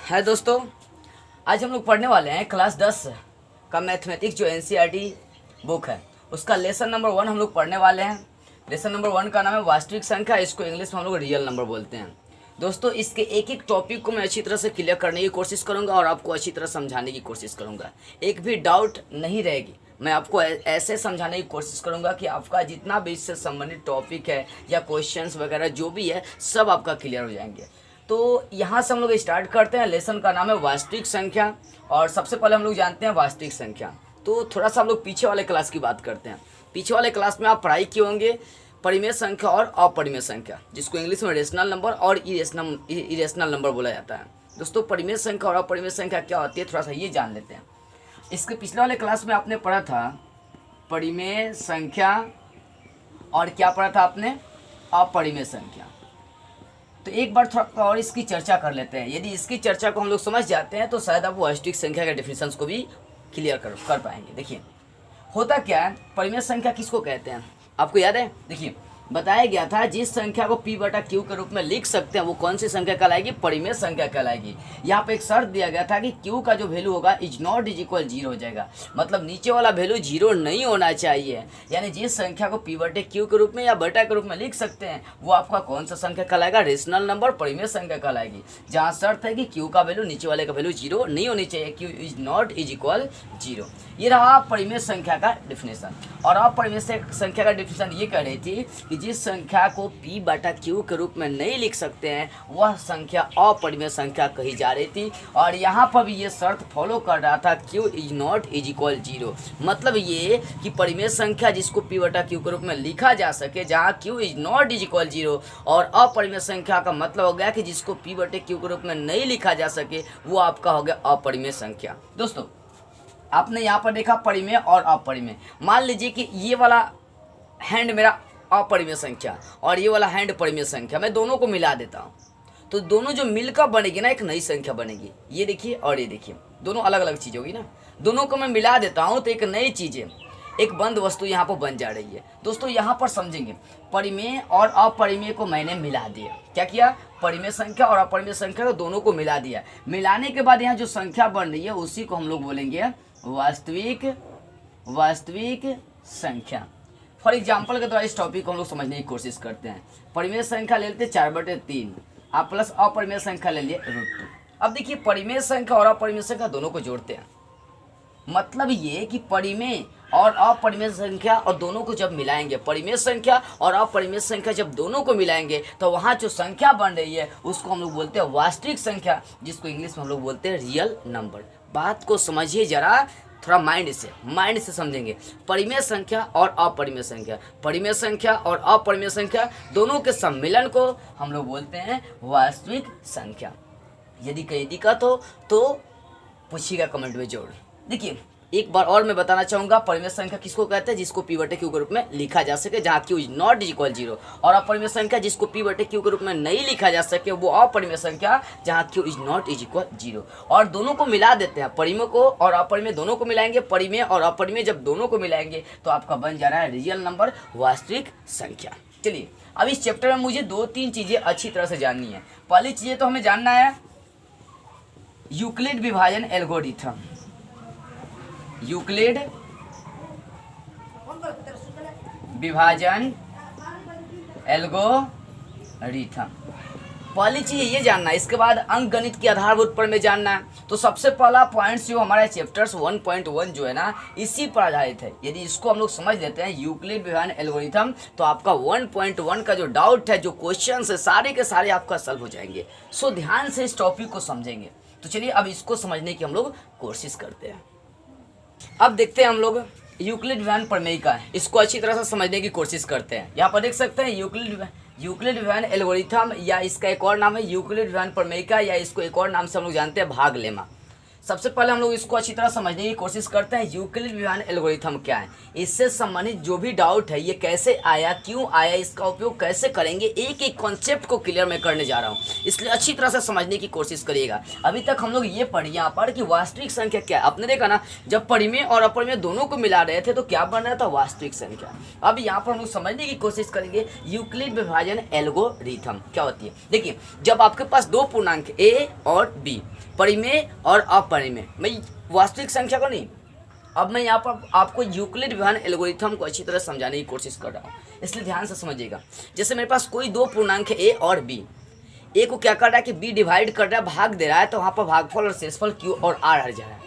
है दोस्तों, आज हम लोग पढ़ने वाले हैं क्लास 10 का मैथमेटिक्स जो एनसीईआरटी बुक है उसका लेसन नंबर 1 हम लोग पढ़ने वाले हैं। लेसन नंबर 1 का नाम है वास्तविक संख्या, इसको इंग्लिश में हम लोग रियल नंबर बोलते हैं। दोस्तों इसके एक एक टॉपिक को मैं अच्छी तरह से क्लियर करने की कोशिश करूंगा और आपको अच्छी तरह समझाने की कोशिश करूंगा, एक भी डाउट नहीं रहेगी। मैं आपको ऐसे समझाने की कोशिश करूंगा कि आपका जितना भी इससे संबंधित टॉपिक है या क्वेश्चंस वगैरह जो भी है सब आपका क्लियर हो जाएंगे। तो यहाँ से हम लोग स्टार्ट करते हैं। लेसन का नाम है वास्तविक संख्या और सबसे पहले हम लोग जानते हैं वास्तविक संख्या। तो थोड़ा सा हम लोग पीछे वाले क्लास की बात करते हैं। पीछे वाले क्लास में आप पढ़ाई किए होंगे परिमेय संख्या और अपरिमेय संख्या, जिसको इंग्लिश में रेशनल नंबर और इरेशनल नंबर बोला जाता है। दोस्तों परिमेय संख्या और अपरिमेय संख्या क्या होती है थोड़ा सा ये जान लेते हैं। इसके पिछले वाले क्लास में आपने पढ़ा था परिमेय संख्या और क्या पढ़ा था आपने, अपरिमेय संख्या। तो एक बार थोड़ा और इसकी चर्चा कर लेते हैं। यदि इसकी चर्चा को हम लोग समझ जाते हैं तो शायद आप वास्तविक संख्या के डेफिनेशन को भी क्लियर कर पाएंगे। देखिए होता क्या है, परिमेय संख्या किसको कहते हैं आपको याद है। देखिए बताया गया था जिस संख्या को p बटा q के रूप में लिख सकते हैं वो कौन सी संख्या कहलाएगी, परिमेय संख्या कहलाएगी। यहाँ पे एक शर्त दिया गया था कि q का जो वैल्यू होगा इज नॉट इज इक्वल 0 हो जाएगा, मतलब नीचे वाला वैल्यू 0 नहीं होना चाहिए। यानी जिस संख्या को p बटे q के रूप में या बटा के रूप में लिख सकते हैं वो आपका कौन सा संख्या कहलाएगा, रेशनल नंबर, परिमेय संख्या कहलाएगी। जहाँ शर्त है कि q का वैल्यू नीचे वाले का वैल्यू 0 नहीं होनी चाहिए, q is not is equal 0। ये रहा परिमेय संख्या का डिफिनेशन। और अपरिमेय संख्या का डिफिनेशन ये कह रही थी कि जिस संख्या को p बटा q के रूप में नहीं लिख सकते हैं वह संख्या अपरिमेय संख्या कही जा रही थी। और यहाँ पर भी ये शर्त फॉलो कर रहा था q is not is equal 0, मतलब ये कि परिमेय संख्या जिसको p बटा q के रूप में लिखा जा सके जहाँ q is not is equal 0, और अपरिमेय संख्या का मतलब हो गया कि जिसको p बटे q के रूप में नहीं लिखा जा सके वो आपका हो गया अपरिमेय संख्या। दोस्तों आपने यहाँ पर देखा परिमेय और अपरिमेय। मान लीजिए कि ये वाला हैंड मेरा अपरिमेय संख्या और ये वाला हैंड परिमेय संख्या, मैं दोनों को मिला देता हूँ तो दोनों जो मिलकर बनेगी ना एक नई संख्या बनेगी। ये देखिए और ये देखिए, दोनों अलग अलग चीज़ होगी ना, दोनों को मैं मिला देता हूँ तो एक नई चीज़ है, एक बंद वस्तु यहाँ पर बन जा रही है। दोस्तों यहाँ पर समझेंगे परिमेय और अपरिमेय को मैंने मिला दिया। क्या किया, परिमेय संख्या और अपरिमेय संख्या को दोनों को मिला दिया। मिलाने के बाद यहाँ जो संख्या बन रही है उसी को हम लोग बोलेंगे वास्तविक संख्या। फॉर एग्जाम्पल के द्वारा इस टॉपिक को हम लोग समझने की कोशिश करते हैं। परिमेय संख्या ले लेते 4/3, आप प्लस अपरिमेय संख्या ले लिए √2। अब देखिए परिमेय संख्या और अपरिमेय संख्या दोनों को जोड़ते हैं, मतलब ये कि परिमेय और अपरिमेय संख्या और दोनों को जब मिलाएंगे, परिमेय संख्या और अपरिमेय संख्या जब दोनों को मिलाएंगे तो वहाँ जो संख्या बन रही है उसको हम लोग बोलते हैं वास्तविक संख्या, जिसको इंग्लिश में हम लोग बोलते हैं रियल नंबर। बात को समझिए जरा, थोड़ा माइंड से समझेंगे। परिमेय संख्या और अपरिमेय संख्या, परिमेय संख्या और अपरिमेय संख्या दोनों के सम्मिलन को हम लोग बोलते हैं वास्तविक संख्या। यदि कहीं दिक्कत हो तो पूछिएगा कमेंट में जोड़। देखिए एक बार और मैं बताना चाहूँगा, परिमेय संख्या किसको कहते हैं, जिसको p बटे q के रूप में लिखा जा सके जहाँ q is not is equal 0, और अपरिमेय संख्या जिसको p बटे q के रूप में नहीं लिखा जा सके वो अपरिमेय संख्या जहाँ q is not is equal 0। और दोनों को मिला देते हैं, परिमेय को और अपरिमेय दोनों को मिलाएंगे, परिमेय और अपरिमेय जब दोनों को मिलाएंगे तो आपका बन जा रहा है रियल नंबर, वास्तविक संख्या। चलिए अब इस चैप्टर में मुझे 2-3 चीज़ें अच्छी तरह से जाननी है। पहली चीज़ें तो हमें जानना है यूक्लिड विभाजन एल्गोरिथम, यूक्लिड विभाजन एल्गोरिथम, पहली चीज ये जानना है। इसके बाद अंकगणित के आधारभूत पर में जानना है। तो सबसे पहला पॉइंट जो हमारा चैप्टर्स 1.1 जो है ना इसी पर आधारित है। यदि इसको हम लोग समझ लेते हैं यूक्लिड विभाजन एल्गोरिथम तो आपका 1.1 का जो डाउट है, जो क्वेश्चन है, सारे के सारे आपका सॉल्व हो जाएंगे। सो ध्यान से इस टॉपिक को समझेंगे। तो चलिए अब इसको समझने की हम लोग कोशिश करते हैं। अब देखते हैं हम लोग यूक्लिड विभाजन प्रमेयिका, इसको अच्छी तरह से समझने की कोशिश करते हैं। यहाँ पर देख सकते हैं यूक्लिड विभाजन एल्गोरिथम, या इसका एक और नाम है यूक्लिड विभाजन प्रमेयिका, या इसको एक और नाम से हम लोग जानते हैं भाग लेमा। सबसे पहले हम लोग इसको अच्छी तरह समझने की कोशिश करते हैं यूक्लिड विभाजन एल्गोरिथम क्या है। इससे संबंधित जो भी डाउट है, ये कैसे आया, क्यों आया, इसका उपयोग कैसे करेंगे, एक एक कॉन्सेप्ट को क्लियर मैं करने जा रहा हूँ, इसलिए अच्छी तरह से समझने की कोशिश करिएगा। अभी तक हम लोग ये पढ़े यहाँ पर कि वास्तविक संख्या क्या है। आपने देखा ना, जब परिमेय और अपरिमेय दोनों को मिला रहे थे तो क्या बन रहा था, वास्तविक संख्या। अब यहाँ पर हम लोग समझने की कोशिश करेंगे यूक्लिड विभाजन एल्गोरिथम क्या होती है। देखिए, जब आपके पास दो पूर्णांक ए और बी, परिमेय और अपरिमेय, मैं वास्तविक संख्या को नहीं, अब मैं यहाँ पर आपको यूक्लिड विभाजन एल्गोरिथम को अच्छी तरह समझाने की कोशिश कर रहा हूँ, इसलिए ध्यान से समझिएगा। जैसे मेरे पास कोई दो पूर्णांक है ए और बी, ए को क्या कर रहा है कि बी डिवाइड कर रहा है, भाग दे रहा है, तो वहाँ पर भागफल और शेषफल क्यू और आर आ जा रहा है।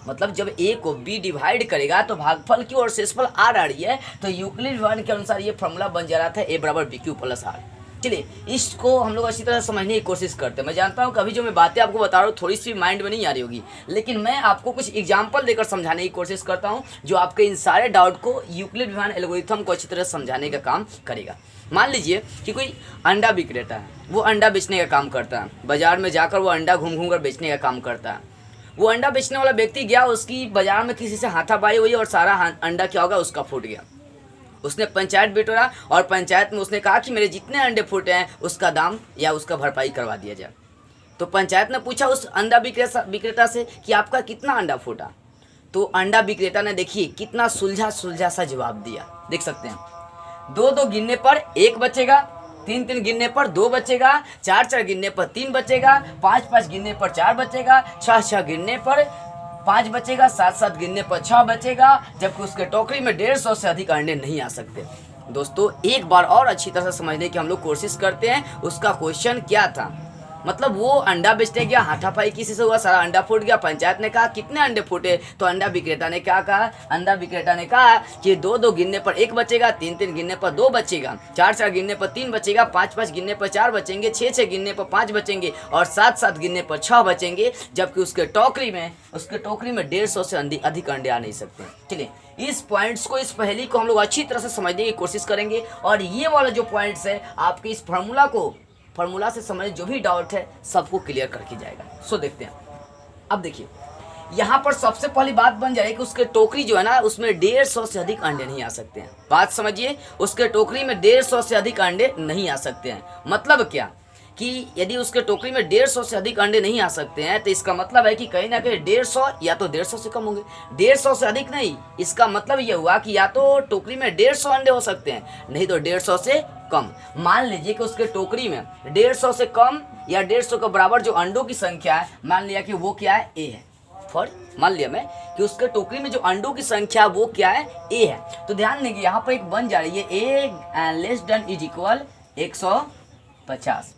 मतलब जब ए को बी डिवाइड करेगा तो भागफल क्यू और शेषफल आर आ रही है, तो यूक्लिड विभाजन के अनुसार ये फॉर्मूला बन जा रहा था ए बराबर बी क्यू प्लस आर। चलिए, इसको हम लोग अच्छी तरह समझने की कोशिश करते हैं। मैं जानता हूँ कभी जो मैं बातें आपको बता रहा हूँ थोड़ी सी माइंड में नहीं आ रही होगी, लेकिन मैं आपको कुछ एग्जाम्पल देकर समझाने की कोशिश करता हूँ जो आपके इन सारे डाउट को यूक्लिड विभाजन एल्गोरिथम को अच्छी तरह समझाने का काम करेगा। मान लीजिए कि कोई अंडा विक्रेता है, वो अंडा बेचने का काम करता है, बाजार में जाकर वो अंडा घूम घूम कर बेचने का काम करता है। वो अंडा बेचने वाला व्यक्ति गया, उसकी बाजार में किसी से हाथापाई हुई और सारा अंडा क्या होगा, उसका फूट गया। उसने पंचायत बिठोरा और पंचायत में उसने कहा कि मेरे जितने अंडे फूटे हैं उसका दाम या उसका भरपाई करवा दिया जाए। तो पंचायत ने पूछा उस अंडा विक्रेता से कि आपका कितना अंडा फूटा। तो अंडा विक्रेता ने देखिए कितना सुलझा सुलझा सा जवाब दिया, देख सकते हैं। दो दो गिनने पर एक बचेगा, तीन तीन गिनने पर दो बचेगा, चार चार गिनने पर तीन बचेगा, पाँच पाँच गिनने पर चार बचेगा, छः छः गिनने पर पाँच बचेगा, सात सात गिनने पर छः बचेगा, जबकि उसके टोकरी में 150 से अधिक अंडे नहीं आ सकते। दोस्तों, एक बार और अच्छी तरह से समझने की हम लोग कोशिश करते हैं उसका क्वेश्चन क्या था। मतलब वो अंडा बेचने गया, हाथापाई किसी से हुआ, सारा अंडा फूट गया। पंचायत ने कहा कितने अंडे फूटे, तो अंडा विक्रेता ने क्या कहा, अंडा विक्रेता ने कहा कि दो दो गिनने पर एक बचेगा, तीन तीन गिनने पर दो बचेगा, चार चार गिनने पर तीन बचेगा, पाँच पाँच गिनने पर चार बचेंगे, छः छः गिनने पर पाँच बचेंगे और सात सात गिनने पर छः बचेंगे, जबकि उसके टोकरी में 150 से अधिक अंडे आ नहीं सकते। चलिए, इस पॉइंट्स को, इस पहेली को हम लोग अच्छी तरह से समझने की कोशिश करेंगे और ये वाला जो पॉइंट्स है आपके इस फार्मूला से समझ जो भी डाउट है सबको क्लियर करके जाएगा। सो देखते हैं। अब देखिए, यहाँ पर सबसे पहली बात बन जाए कि उसके टोकरी जो है ना, उसमें 150 से अधिक अंडे नहीं आ सकते हैं। बात समझिए, उसके टोकरी में 150 से अधिक अंडे नहीं आ सकते हैं। मतलब क्या कि यदि उसके टोकरी में 150 से अधिक अंडे नहीं आ सकते हैं तो इसका मतलब है कि कहीं ना कहीं 150 या तो 150 से कम होंगे, 150 से अधिक नहीं। इसका मतलब ये हुआ कि या तो टोकरी में 150 अंडे हो सकते हैं, नहीं तो 150 से कम। मान लीजिए कि उसके टोकरी में 150 से कम या 150 के बराबर जो अंडों की संख्या है, मान लिया कि वो क्या है, ए है। मान लिया मैं कि उसके टोकरी में जो अंडों की संख्या वो क्या है, ए है। तो ध्यान देंगे यहाँ पर एक बन जा रही है ए लेस देन इज इक्वल 150।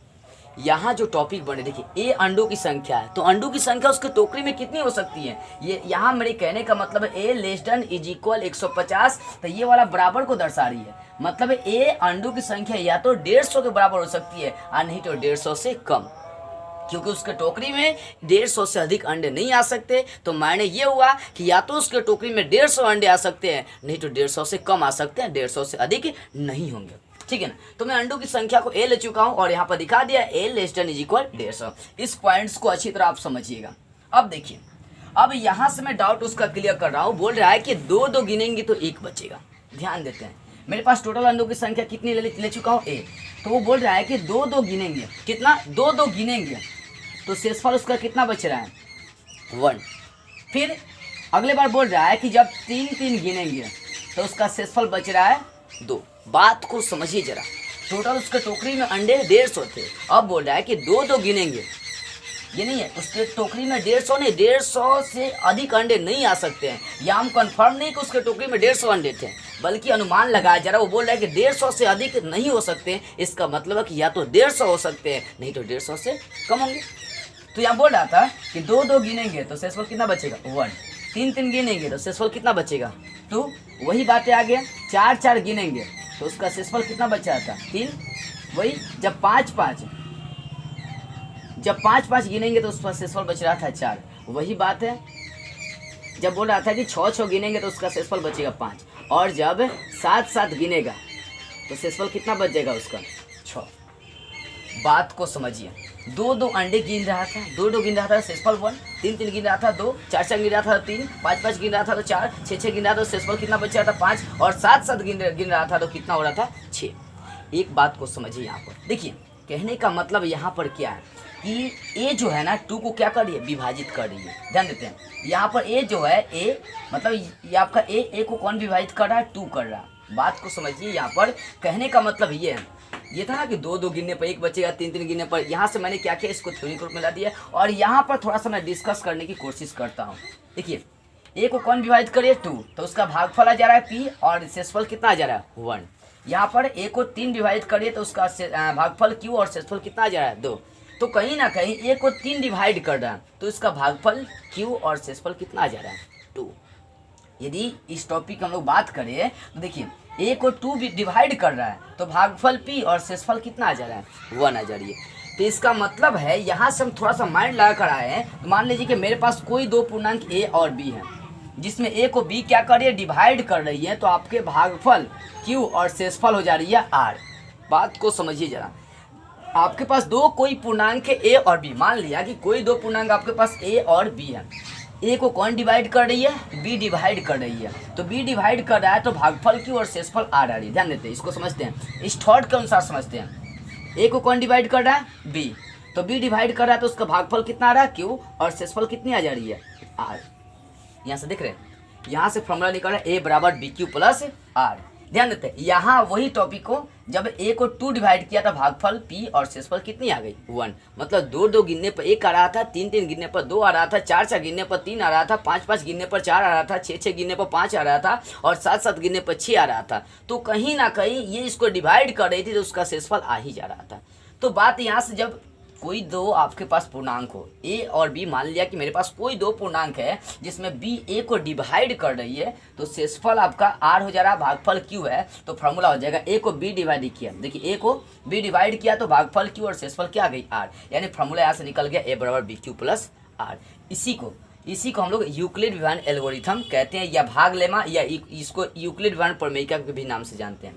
यहाँ जो टॉपिक बने, देखिए ए अंडों की संख्या है, तो अंडों की संख्या उसके टोकरी में कितनी हो सकती है, ये यहाँ मेरे कहने का मतलब है ए लेस देन इज इक्वल 150, तो ये वाला बराबर को दर्शा रही है। मतलब ए अंडों की संख्या या तो 150 के बराबर हो सकती है और नहीं तो 150 से कम, क्योंकि उसके टोकरी में 150 से अधिक अंडे नहीं आ सकते। तो मायने ये हुआ कि या तो उसके टोकरी में 150 अंडे आ सकते हैं, नहीं तो 150 से कम आ सकते हैं, 150 से अधिक नहीं होंगे। ठीक है ना। तो मैं अंडों की संख्या को ए ले चुका हूं और यहाँ पर दिखा दिया ए लेस देन इज इक्वल 150। इस पॉइंट्स को अच्छी तरह आप समझिएगा। अब देखिए, अब यहाँ से मैं डाउट उसका क्लियर कर रहा हूँ। बोल रहा है कि दो दो गिनेंगे तो एक बचेगा। ध्यान देते हैं, मेरे पास टोटल अंडों की संख्या कितनी ले चुका हूँ, ए। तो वो बोल रहा है कि दो दो गिनेंगे, कितना, दो दो गिनेंगे, तो शेषफल उसका कितना बच रहा है, 1। फिर अगले बार बोल रहा है कि जब तीन तीन गिनेंगे तो उसका शेषफल बच रहा है 2। बात को समझिए जरा, टोटल उसके टोकरी में अंडे 150 थे, अब बोल रहा है कि दो दो गिनेंगे, ये नहीं है उसके टोकरी में 150 नहीं, 150 से अधिक अंडे नहीं आ सकते हैं। या हम कंफर्म नहीं कि उसके टोकरी में 150 अंडे थे, बल्कि अनुमान लगाया जा रहा है। वो बोल रहा है कि 150 से अधिक नहीं हो सकते, इसका मतलब है कि या तो 150 हो सकते हैं, नहीं तो 150 से कम होंगे। तो यहाँ बोल रहा था कि दो दो गिनेंगे तो शेषफल कितना बचेगा, 1। तीन तीन गिनेंगे तो शेषफल कितना बचेगा, 2। वही बातें आ गया, चार चार गिनेंगे तो उसका शेषफल कितना बचा था, 3। वही जब पाँच पाँच गिनेंगे तो उसका शेषफल बच रहा था 4। वही बात है, जब बोल रहा था कि 6 गिनेंगे तो उसका शेषफल बचेगा 5, और जब 7 गिनेगा तो शेषफल कितना बच जाएगा उसका, 6। बात को समझिए। दो दो अंडे गिन रहा था, दो दो गिन रहा था सेसफल 1, तीन तीन गिन रहा था 2, चार चार गिन रहा था 3, पाँच पाँच गिन रहा था तो 4, छः छः गिन रहा था तो सेसफल कितना बच रहा था 5, और सात सात गिन रहा था तो कितना हो रहा था 6। एक बात को समझिए यहाँ पर, देखिए कहने का मतलब यहाँ पर क्या है कि ए जो है ना 2 को क्या कर रही है, विभाजित कर रही है। ध्यान देते हैं यहाँ पर ए जो है, ए मतलब ये आपका ए को कौन विभाजित कर रहा है, 2 कर रहा है। बात को समझिए यहाँ पर, कहने का मतलब ये है, ये था ना कि दो दो गिनने पर एक बचेगा, तीन तीन गिनने पर। यहाँ से मैंने क्या किया, इसको थ्योरी के रूप में ला दिया, और यहाँ पर थोड़ा सा मैं डिस्कस करने की कोशिश करता हूँ। देखिए ए को कौन विभाजित करिए 2, तो उसका भागफल आ जा रहा है p, और शेषफल कितना आ जा रहा है 1। यहाँ पर ए को 3 विभाजित करिए तो उसका भागफल q और शेषफल कितना आ जा रहा है 2। तो कहीं ना कहीं ए को 3 डिवाइड कर रहा है तो इसका भागफल q और शेषफल कितना आ जा रहा है 2। यदि इस टॉपिक हम लोग बात करें तो देखिए ए को 2 डिवाइड कर रहा है तो भागफल p और शेषफल कितना आ जा रहा है 1 आ जा रही है। तो इसका मतलब है यहाँ से हम थोड़ा सा माइंड लगा कर आए हैं। तो मान लीजिए कि मेरे पास कोई दो पूर्णांक a और b है, जिसमें a को b क्या कर रही है, डिवाइड कर रही है, तो आपके भागफल q और शेषफल हो जा रही है r। बात को समझिए जरा, आपके पास दो कोई पूर्णांक है a और b, मान लिया कि कोई दो पूर्णांक आपके पास a और b है। a को कौन डिवाइड कर रही है, b डिवाइड कर रही है, तो b डिवाइड कर रहा है तो भागफल q और शेषफल r आ रही है। ध्यान देते हैं, इसको समझते हैं, इस थॉट के अनुसार समझते हैं। a को कौन डिवाइड कर रहा है, b, तो b डिवाइड कर रहा है तो उसका भागफल कितना आ रहा है q, और शेषफल कितनी आ जा रही है r। यहाँ से देख रहे हैं, यहाँ से फॉर्मूला निकल रहा है a बराबर BQ प्लस r। ध्यान देते हैं, यहाँ वही टॉपिक को जब a को 2 डिवाइड किया था भागफल p और शेषफल कितनी आ गई 1। मतलब दो दो गिनने पर 1 आ रहा था, तीन तीन गिनने पर 2 आ रहा था, चार चार गिनने पर 3 आ रहा था, पाँच पाँच गिनने पर 4 आ रहा था, छः छः गिनने पर 5 आ रहा था, और सात सात गिनने पर 6 आ रहा था। तो कहीं ना कहीं ये इसको डिवाइड कर रही थी तो उसका शेषफल आ ही जा रहा था। तो बात यहाँ से, जब कोई दो आपके पास पूर्णांक हो a और b, मान लिया कि मेरे पास कोई दो पूर्णांक है जिसमें b a को डिवाइड कर रही है, तो शेषफल आपका r हो जा रहा है, भागफल q है, तो फॉर्मूला हो जाएगा a को b डिवाइड किया, देखिए a को b डिवाइड किया तो भागफल q और शेषफल क्या आ गई r, यानी फॉर्मूला यहाँ से निकल गया a बराबर BQ प्लस r। इसी को हम लोग यूक्लिड विभाजन एल्गोरिथम कहते हैं, या भाग लेमा, या इसको यूक्लिड विभाजन प्रमेयिका के भी नाम से जानते हैं।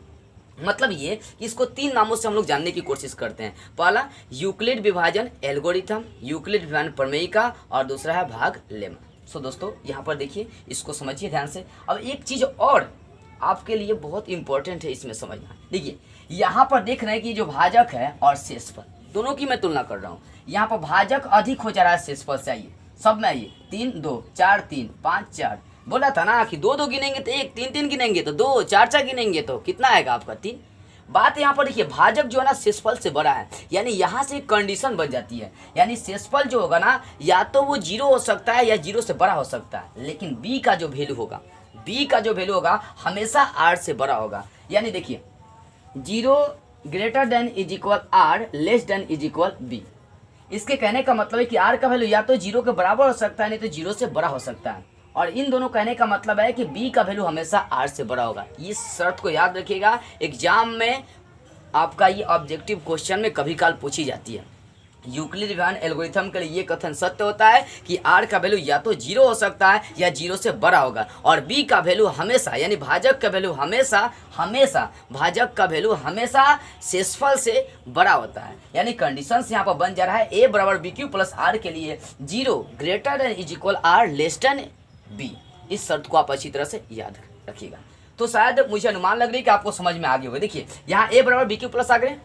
मतलब ये कि इसको 3 नामों से हम लोग जानने की कोशिश करते हैं। पहला यूक्लिड विभाजन एल्गोरिथम, यूक्लिड विभाजन प्रमेयिका, और दूसरा है भाग लेमा। सो दोस्तों यहाँ पर देखिए, इसको समझिए ध्यान से। अब एक चीज़ और आपके लिए बहुत इंपॉर्टेंट है इसमें समझना। देखिए यहाँ पर देख रहे हैं कि जो भाजक है और शेषफल दोनों की मैं तुलना कर रहा हूँ। यहाँ पर भाजक अधिक हो जा रहा है शेषफल से, आइए सब में आइए, 3 2 4 3 5 4, बोला था ना कि दो दो गिनेंगे तो 1, तीन तीन गिनेंगे तो 2, चार चार गिनेंगे तो कितना आएगा आपका 3। बात यहाँ पर देखिए, भाजक जो है ना शेषफल से बड़ा है, यानी यहाँ से एक कंडीशन बन जाती है, यानी शेषफल जो होगा ना या तो वो 0 हो सकता है या 0 से बड़ा हो सकता है, लेकिन b का जो वैल्यू होगा हमेशा r से बड़ा होगा। यानी देखिए 0 greater than is equal r, less than is equal b। इसके कहने का मतलब है कि r का वैल्यू या तो 0 के बराबर हो सकता है, नहीं तो 0 से बड़ा हो सकता है, और इन दोनों कहने का मतलब है कि b का वैल्यू हमेशा r से बड़ा होगा। इस शर्त को याद रखिएगा, एग्जाम में आपका ये ऑब्जेक्टिव क्वेश्चन में कभी काल पूछी जाती है। यूक्लिड विभाजन एल्गोरिथम के लिए ये कथन सत्य होता है कि r का वैल्यू या तो 0 हो सकता है या 0 से बड़ा होगा, और b का वैल्यू हमेशा, यानी भाजक का वैल्यू हमेशा शेषफल से बड़ा होता है। यानी कंडीशंस यहाँ पर बन जा रहा है a बराबर BQ प्लस r के लिए 0 greater than is equal r less than b। इस शर्त को आप अच्छी तरह से याद रखिएगा। तो शायद मुझे अनुमान लग रही है कि आपको समझ में आ गई होगी। देखिए यहाँ a बराबर BQ प्लस आ गए।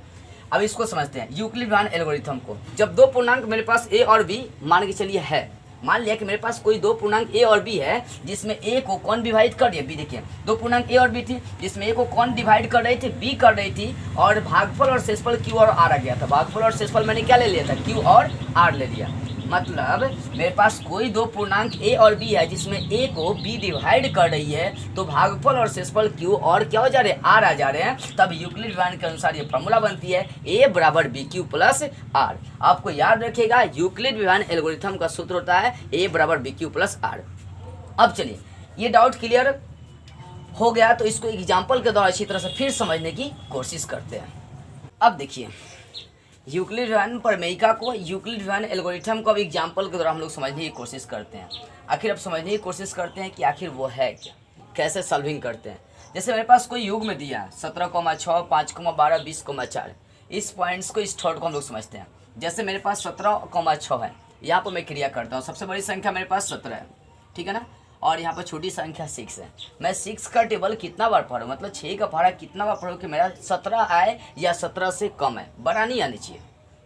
अब इसको समझते हैं यूक्लिड विभाजन एल्गोरिथम को। जब दो पूर्णांक मेरे पास a और b मान के चलिए है, मान लिया कि मेरे पास कोई दो पूर्णांक a और b है जिसमें a को कौन डिवाइड कर रही है, b। देखिए दो पूर्णांक a और b थी जिसमें a को कौन डिवाइड कर रही थी, b कर रही थी, और भागफल और शेषफल q और r आ गया था। भागफल और शेषफल मैंने क्या ले लिया था, q और r ले लिया। मतलब मेरे पास कोई दो पूर्णांक a और b है जिसमें a को b डिवाइड कर रही है, तो भागफल और शेषफल q और क्या हो जा रहे हैं, r आ जा रहे हैं। तब यूक्लिड विभाजन के अनुसार ये फॉर्मूला बनती है a बराबर BQ प्लस r। आपको याद रखिएगा, यूक्लिड विभाजन एल्गोरिथम का सूत्र होता है a बराबर BQ प्लस r। अब चलिए ये डाउट क्लियर हो गया, तो इसको एग्जाम्पल के द्वारा अच्छी तरह से फिर समझने की कोशिश करते हैं। अब देखिए यूक्लिड विभाजन प्रमेयिका को, यूक्लिड विभाजन एल्गोरिथम को अब एग्जाम्पल के द्वारा हम लोग समझने की कोशिश करते हैं। आखिर अब समझने की कोशिश करते हैं कि आखिर वो है क्या, कैसे सॉल्विंग करते हैं। जैसे मेरे पास कोई युग में दिया है 17,6, 5,12, 20,4, इस पॉइंट्स को, इस थॉट को हम लोग समझते हैं। जैसे मेरे पास 17,6 है, यहाँ पर मैं क्रिया करता हूँ। सबसे बड़ी संख्या मेरे पास 17 है, ठीक है ना, और यहाँ पर छोटी संख्या 6 है। मैं 6 का टेबल कितना बार पढ़ूँ, मतलब 6 का पढ़ा कितना बार पढ़ूँ कि मेरा 17 आए या 17 से कम है, बड़ा नहीं आनी चाहिए।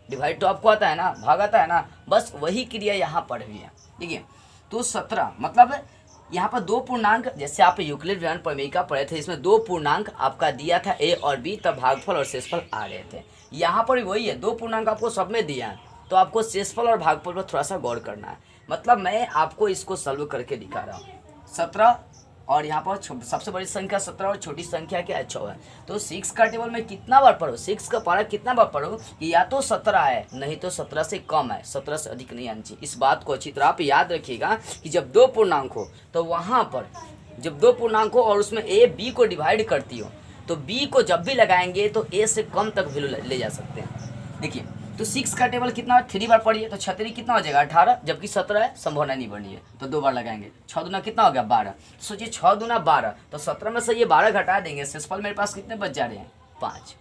डिवाइड तो आपको आता है ना, भाग आता है ना, बस वही क्रिया यहाँ पर हुई है, ठीक है। तो 17 मतलब यहाँ पर दो पूर्णांक, जैसे आप यूक्लिड विधान प्रमेयिका पढ़े थे, इसमें दो पूर्णांक आपका दिया था a और b, तब भागफल और शेषफल आ रहे थे। यहाँ पर वही है, दो पूर्णांक आपको सब में दिया है, तो आपको शेषफल और भागफल पर थोड़ा सा गौर करना है। मतलब मैं आपको इसको सॉल्व करके दिखा रहा हूँ। 17 और यहाँ पर सबसे बड़ी संख्या 17 और छोटी संख्या क्या है 6 है। तो 6 का टेबल में कितना बार पढ़ो, 6 का पारा कितना बार पढ़ो कि या तो 17 है, नहीं तो 17 से कम है, 17 से अधिक नहीं आनी चाहिए। इस बात को अच्छी तरह आप याद रखिएगा कि जब दो पूर्णांक हो तो वहाँ पर जब दो पूर्णांक हो और उसमें a b को डिवाइड करती हो, तो b को जब भी लगाएंगे तो a से कम तक वैल्यू ले जा सकते हैं। देखिए तो 6 का टेबल कितना 3 बार पढ़िए, तो 6 कितना हो जाएगा 18, जबकि 17 है, संभावना नहीं बनी है, तो 2 बार लगाएंगे। 6 दूना कितना हो गया 12, सोचिए 6 दूना 12, तो 17 में से ये 12 घटा देंगे, शेषफल मेरे पास कितने बच जा रहे हैं 5।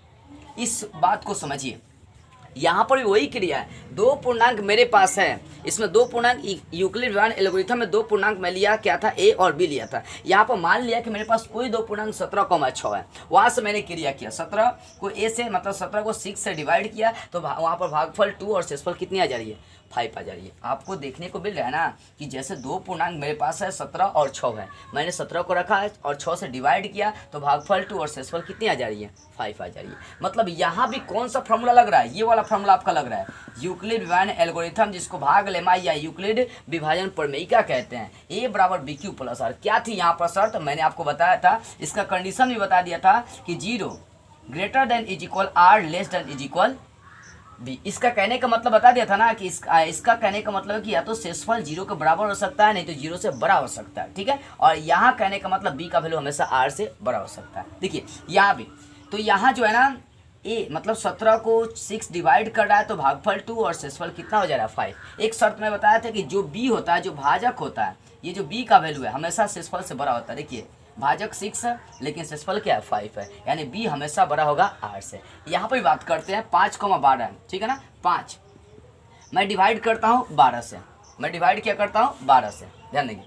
इस बात को समझिए, यहाँ पर भी वही क्रिया है। दो पूर्णांक मेरे पास है, इसमें दो पूर्णांक यूक्लिड विधान एल्गोरिथम में दो पूर्णांक मैं लिया क्या था a और b लिया था। यहाँ पर मान लिया कि मेरे पास कोई दो पूर्णांक 17,6 है, वहाँ से मैंने क्रिया किया 17 को a से मतलब 17 को 6 से डिवाइड किया, तो वहाँ पर भागफल 2 और शेषफल कितनी आ जा रही है 5 आ जा रही है। आपको देखने को मिल रहा है ना कि जैसे दो पूर्णांक मेरे पास है 17 और 6 है, मैंने 17 को रखा है और 6 से डिवाइड किया, तो भागफल 2 और शेषफल कितनी आ जा रही है 5 आ जा रही है। मतलब यहाँ भी कौन सा फॉर्मूला लग रहा है, ये वाला फॉर्मूला आपका लग रहा है, यूक्लिड विधान एल्गोरिथम, जिसको भाग लेमा या यूक्लिड विभाजन प्रमेयिका कहते हैं। a बराबर बी क्यू प्लस आर। क्या थी यहाँ पर शर्त, मैंने आपको बताया था, इसका कंडीशन भी बता दिया था कि 0 greater than is equal or less than is equal B. इसका कहने का मतलब बता दिया था ना कि इसका कहने का मतलब है कि या तो शेषफल 0 के बराबर हो सकता है, नहीं तो 0 से बड़ा हो सकता है, ठीक है। और यहाँ कहने का मतलब b का वैल्यू हमेशा r से बड़ा हो सकता है। देखिए यहाँ भी, तो यहाँ जो है ना a मतलब 17 को 6 डिवाइड कर रहा है, तो भागफल 2 और शेषफल कितना हो जा रहा है 5। एक शर्त में बताया था कि जो b होता है, जो भाजक होता है, ये जो b का वैल्यू है हमेशा शेषफल से बड़ा होता है। देखिए भाजक 6 है लेकिन शेषफल क्या है 5 है, यानी b हमेशा बड़ा होगा r से। यहाँ पर बात करते हैं 5,12 है, ठीक है ना। 5 मैं डिवाइड करता हूँ 12 से, मैं डिवाइड क्या करता हूँ 12 से, ध्यान देंगे।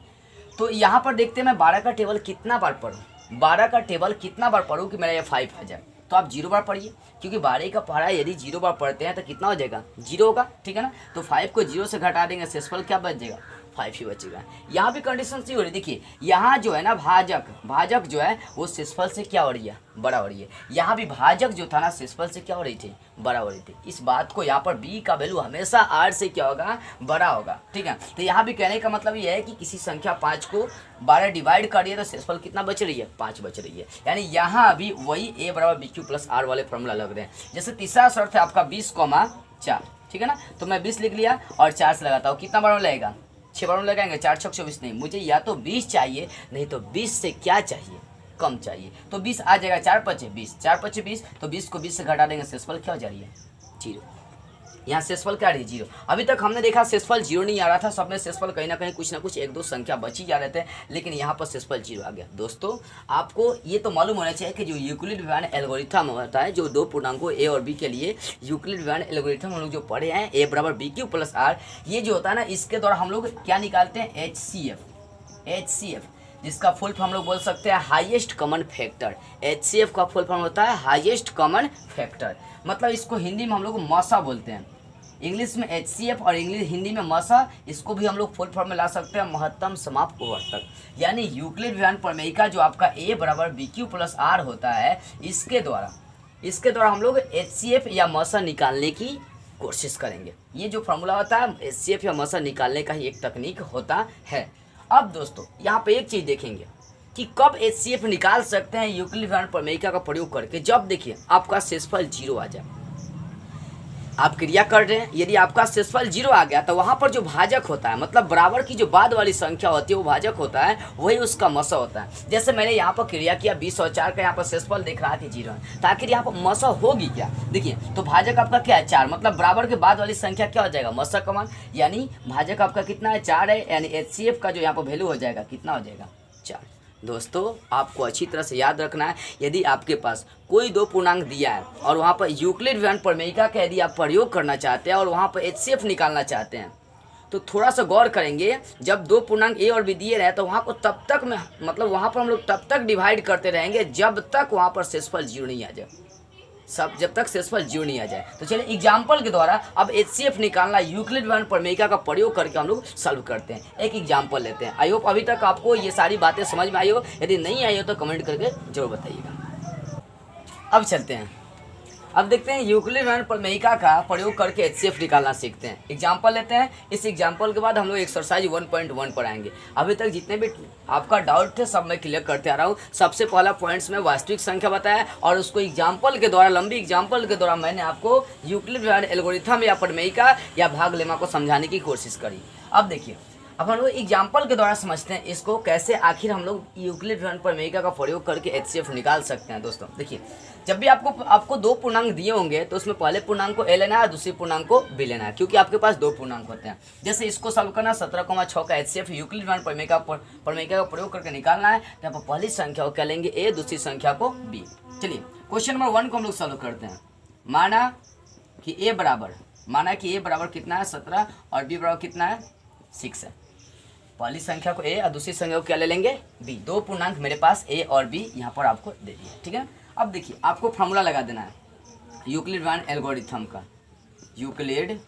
तो यहाँ पर देखते हैं मैं 12 का टेबल कितना बार पढ़ूँ, 12 का टेबल कितना बार पढ़ूँ कि मेरा ये 5 आ जाए। तो आप 0 बार पढ़िए, क्योंकि 12 का पढ़ा यदि 0 बार पढ़ते हैं तो कितना हो जाएगा 0 होगा, ठीक है ना। तो 5 को 0 से घटा देंगे, शेषफल क्या बच जाएगा 5 ही बचेगा। यहाँ भी कंडीशन सी हो रही है। देखिए यहाँ जो है ना भाजक जो है वो शेषफल से क्या हो रही है बड़ा हो रही है। यहाँ भी भाजक जो था ना शेषफल से क्या हो रही थी बड़ा हो रही थी। इस बात को यहाँ पर b का वैल्यू हमेशा r से क्या होगा बड़ा होगा, ठीक है। तो यहाँ भी कहने का मतलब ये है कि किसी संख्या 5 को 12 डिवाइड करिए तो शेषफल कितना बच रही है 5 बच रही है। यानी यहाँ भी वही a बराबर बी क्यू प्लस आर वाले फॉर्मूला लग रहे हैं। जैसे तीसरा शर्त है आपका 20,4, ठीक है ना। तो मैं 20 लिख लिया और 4 से लगाता हूँ, कितना बार लगेगा 6 बार लगाएंगे, 4 6 24 नहीं, मुझे या तो 20 चाहिए, नहीं तो 20 से क्या चाहिए कम चाहिए। तो 20 आ जाएगा, 4 5 20, 4 5 20, तो 20 को 20 से घटा देंगे, शेषफल क्या हो जा रही है 0। यहाँ शेषफल क्या आ रही है 0। अभी तक हमने देखा शेषफल 0 नहीं आ रहा था, सब में शेषफल कहीं ना कहीं कुछ ना कुछ एक दो संख्या बची जा रहे थे, लेकिन यहाँ पर शेषफल 0 आ गया। दोस्तों आपको ये तो मालूम होना चाहिए कि जो यूक्लिड विधान एल्गोरिथम होता है, जो दो पूर्णांकों a और b के लिए यूक्लिड विधान एल्गोरिथम हम लोग जो पढ़े हैं a बराबर बी क्यू प्लस आर, ये जो होता है ना इसके द्वारा हम लोग क्या निकालते हैं HCF, जिसका फुल फॉर्म हम लोग बोल सकते हैं हाईएस्ट कॉमन फैक्टर। HCF का फुल फॉर्म होता है हाईएस्ट कॉमन फैक्टर, मतलब इसको हिंदी में हम लोग मसा बोलते हैं, इंग्लिश में HCF और हिंदी में मसा। इसको भी हम लोग फुल फॉर्म में ला सकते हैं महत्तम समाप्त प्रवर्तक। यानी यूक्लिड विधान प्रमेयिका जो आपका a बराबर बी क्यू प्लस आर होता है, इसके द्वारा हम लोग HCF या मसा निकालने की कोशिश करेंगे। ये जो फॉर्मूला होता है HCF या मसा निकालने का ही एक तकनीक होता है। अब दोस्तों यहाँ पे एक चीज़ देखेंगे कि कब HCF निकाल सकते हैं यूक्लिड विधान प्रमेयिका का प्रयोग करके। जब देखिए आपका शेषफल 0 आ जाए, आप क्रिया कर रहे हैं, यदि आपका शेषफल 0 आ गया तो वहाँ पर जो भाजक होता है, मतलब बराबर की जो बाद वाली संख्या होती है वो भाजक होता है, वही उसका मसा होता है। जैसे मैंने यहाँ पर क्रिया किया 20 और 4 का, यहाँ पर शेषफल देख रहा है कि 0 है, तो आखिर यहाँ पर मसा होगी क्या। देखिए तो भाजक आपका क्या है 4, मतलब बराबर के बाद वाली संख्या क्या हो जाएगा मसा का मान, यानी भाजक आपका कितना है 4 है, यानी HCF का जो यहाँ पर वैल्यू हो जाएगा कितना हो जाएगा 4। दोस्तों आपको अच्छी तरह से याद रखना है, यदि आपके पास कोई दो पूर्णांक दिया है और वहाँ पर यूक्लिड विभाजन प्रमेयिका का यदि आप प्रयोग करना चाहते हैं और वहाँ पर HCF निकालना चाहते हैं तो थोड़ा सा गौर करेंगे। जब दो पूर्णांक ए और बी दिए रहे तो वहाँ को तब तक में मतलब वहाँ पर हम लोग तब तक डिवाइड करते रहेंगे जब तक वहाँ पर शेषफल 0 नहीं आ जाए, जब तक शेषफल 0 नहीं आ जाए। तो चलिए एग्जाम्पल के द्वारा अब HCF निकालना यूक्लिड विभाजन प्रमेयिका का प्रयोग करके हम लोग सॉल्व करते हैं। एक एग्जाम्पल लेते हैं। आई होप अभी तक आपको ये सारी बातें समझ में आई हो, यदि नहीं आई हो तो कमेंट करके जरूर बताइएगा। अब चलते हैं, अब देखते हैं यूक्लिड विभाजन प्रमेयिका का प्रयोग करके HCF निकालना सीखते हैं। एग्जाम्पल लेते हैं, इस एग्जाम्पल के बाद हम लोग एक्सरसाइज 1.1 पर आएंगे। अभी तक जितने भी आपका डाउट थे सब मैं क्लियर करते आ रहा हूँ। सबसे पहला पॉइंट्स में वास्तविक संख्या बताया और उसको एग्जाम्पल के द्वारा, लंबी एग्जाम्पल के द्वारा मैंने आपको यूक्लिड विभाजन एल्गोरिथम या प्रमेयिका या भाग लेमा को समझाने की कोशिश करी। अब देखिए, अब हम लोग एग्जाम्पल के द्वारा समझते हैं इसको कैसे आखिर हम लोग यूक्लिड विभाजन प्रमेयिका का प्रयोग करके HCF निकाल सकते हैं। दोस्तों देखिए, जब भी आपको दो पूर्णांक दिए होंगे तो उसमें पहले पूर्णांक को A लेना है, दूसरी पूर्णांक को B लेना है, क्योंकि आपके पास दो पूर्णांक होते हैं। जैसे इसको सॉल्व करना 17,6 का HCF यूक्लिड विभाजन प्रमेयिका का प्रयोग करके निकालना है तो यहाँ पर पहली संख्या को क्या लेंगे A, दूसरी संख्या को B। चलिए क्वेश्चन नंबर 1 को हम लोग सॉल्व करते हैं। माना कि A बराबर कितना है 17 और B बराबर कितना है 6 है। पहली संख्या को A और दूसरी संख्या को क्या ले लेंगे B। दो पूर्णांक मेरे पास A और B यहाँ पर आपको दे दिए, ठीक है। अब देखिए आपको फॉर्मूला लगा देना है यूक्लिड विभाजन एल्गोरिथम का, यूक्लिड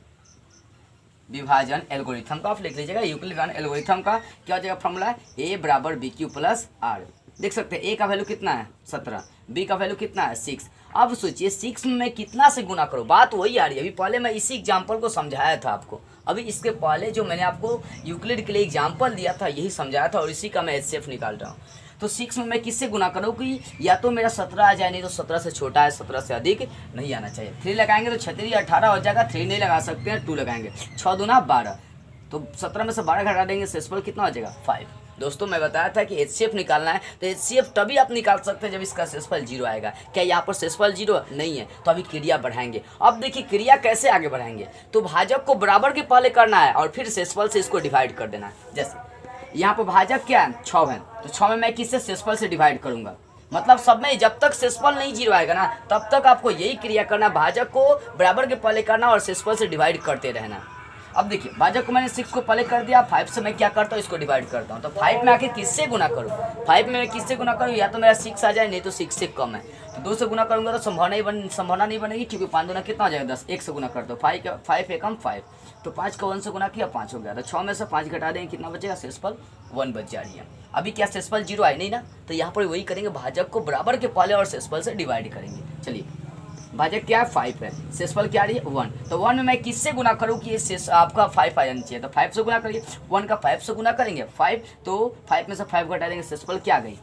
विभाजन एल्गोरिथम का आप लिख लीजिएगा। यूक्लिड विभाजन एल्गोरिथम का क्या हो जाएगा फॉर्मूला, A बराबर BQ प्लस R। देख सकते हैं A का वैल्यू कितना है 17, B का वैल्यू कितना है 6। अब सोचिए 6 में मैं कितना से गुना करूँ, बात वही आ रही है। अभी पहले मैं इसी एग्जाम्पल को समझाया था आपको, अभी इसके पहले जो मैंने आपको यूक्लिड के लिए एग्जाम्पल दिया था यही समझाया था और इसी का मैं HCF निकाल रहा हूँ। तो 6 में मैं किससे गुना करूँ कि या तो मेरा 17 आ जाए, नहीं तो 17 से छोटा है, 17 से अधिक नहीं आना चाहिए। 3 लगाएंगे तो 36 18 हो जाएगा, 3 नहीं लगा सकते हैं, 2 लगाएंगे, 6 दूना 12, तो 17 में से 12 घटा देंगे, शेषफल कितना हो जाएगा 5। दोस्तों मैं बताया था कि HCF निकालना है तो HCF तभी आप निकाल सकते हैं जब इसका शेषफल 0 आएगा। क्या यहाँ पर शेषफल 0 नहीं है तो अभी क्रिया बढ़ाएंगे। अब देखिए क्रिया कैसे आगे बढ़ाएंगे, तो भाजक को बराबर के पहले करना है और फिर शेषफल से इसको डिवाइड कर देना है। जैसे यहाँ पर भाजक क्या है 6 है, तो 6 में मैं किससे शेषफल से डिवाइड करूंगा, मतलब सब में जब तक शेषफल नहीं 0 आएगा ना तब तक आपको यही क्रिया करना, भाजक को बराबर के पहले करना और शेषफल से डिवाइड करते रहना। अब देखिए भाजक को मैंने 6 को पहले कर दिया, 5 से मैं क्या करता हूँ इसको डिवाइड करता हूँ। तो 5 में आके किससे गुना करूँ, 5 में मैं किससे गुना करूँ, या तो मेरा 6 आ जाए नहीं तो 6 से कम है, तो 2 से गुना करूँगा तो संभावना नहीं बनेगी, क्योंकि 5 दूना कितना हो जाएगा 10, 1 से गुना कर दो, 5 एकम 5, तो 5 का 1 से गुना किया 5 हो गया। तो 6 में से 5 घटा देंगे कितना बचेगा, शेषफल 1 बच जा रही है। अभी क्या शेषफल 0 आए नहीं ना, तो यहाँ पर वही करेंगे, भाजक को बराबर के पहले और शेषफल से डिवाइड करेंगे। चलिए भाजक क्या है 5 है, शेषफल क्या आ रही है 1, तो 1 में मैं किससे गुना करूँ कि ये आपका 5 आ जाना चाहिए, तो 5 से गुना करिए, 1 का 5 से गुना करेंगे 5, तो 5 में से 5 घटा देंगे, शेषफल क्या आ गई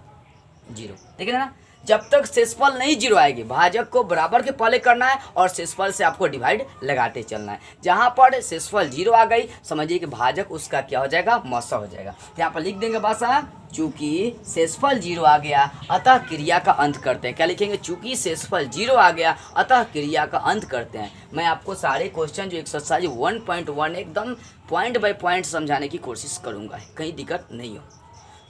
0। ठीक है ना, जब तक शेषफल नहीं 0 आएगी भाजक को बराबर के पहले करना है और शेषफल से आपको डिवाइड लगाते चलना है। जहाँ पर शेषफल 0 आ गई समझिए कि भाजक उसका क्या हो जाएगा, मौसा हो जाएगा। तो यहाँ पर लिख देंगे भाषा, चूंकि शेषफल 0 आ गया अतः क्रिया का अंत करते हैं। क्या लिखेंगे, चूंकि शेषफल 0 आ गया अतः क्रिया का अंत करते हैं। मैं आपको सारे क्वेश्चन जो एक्सरसाइज 1.1 एकदम पॉइंट बाय पॉइंट समझाने की कोशिश करूँगा, कहीं दिक्कत नहीं हो।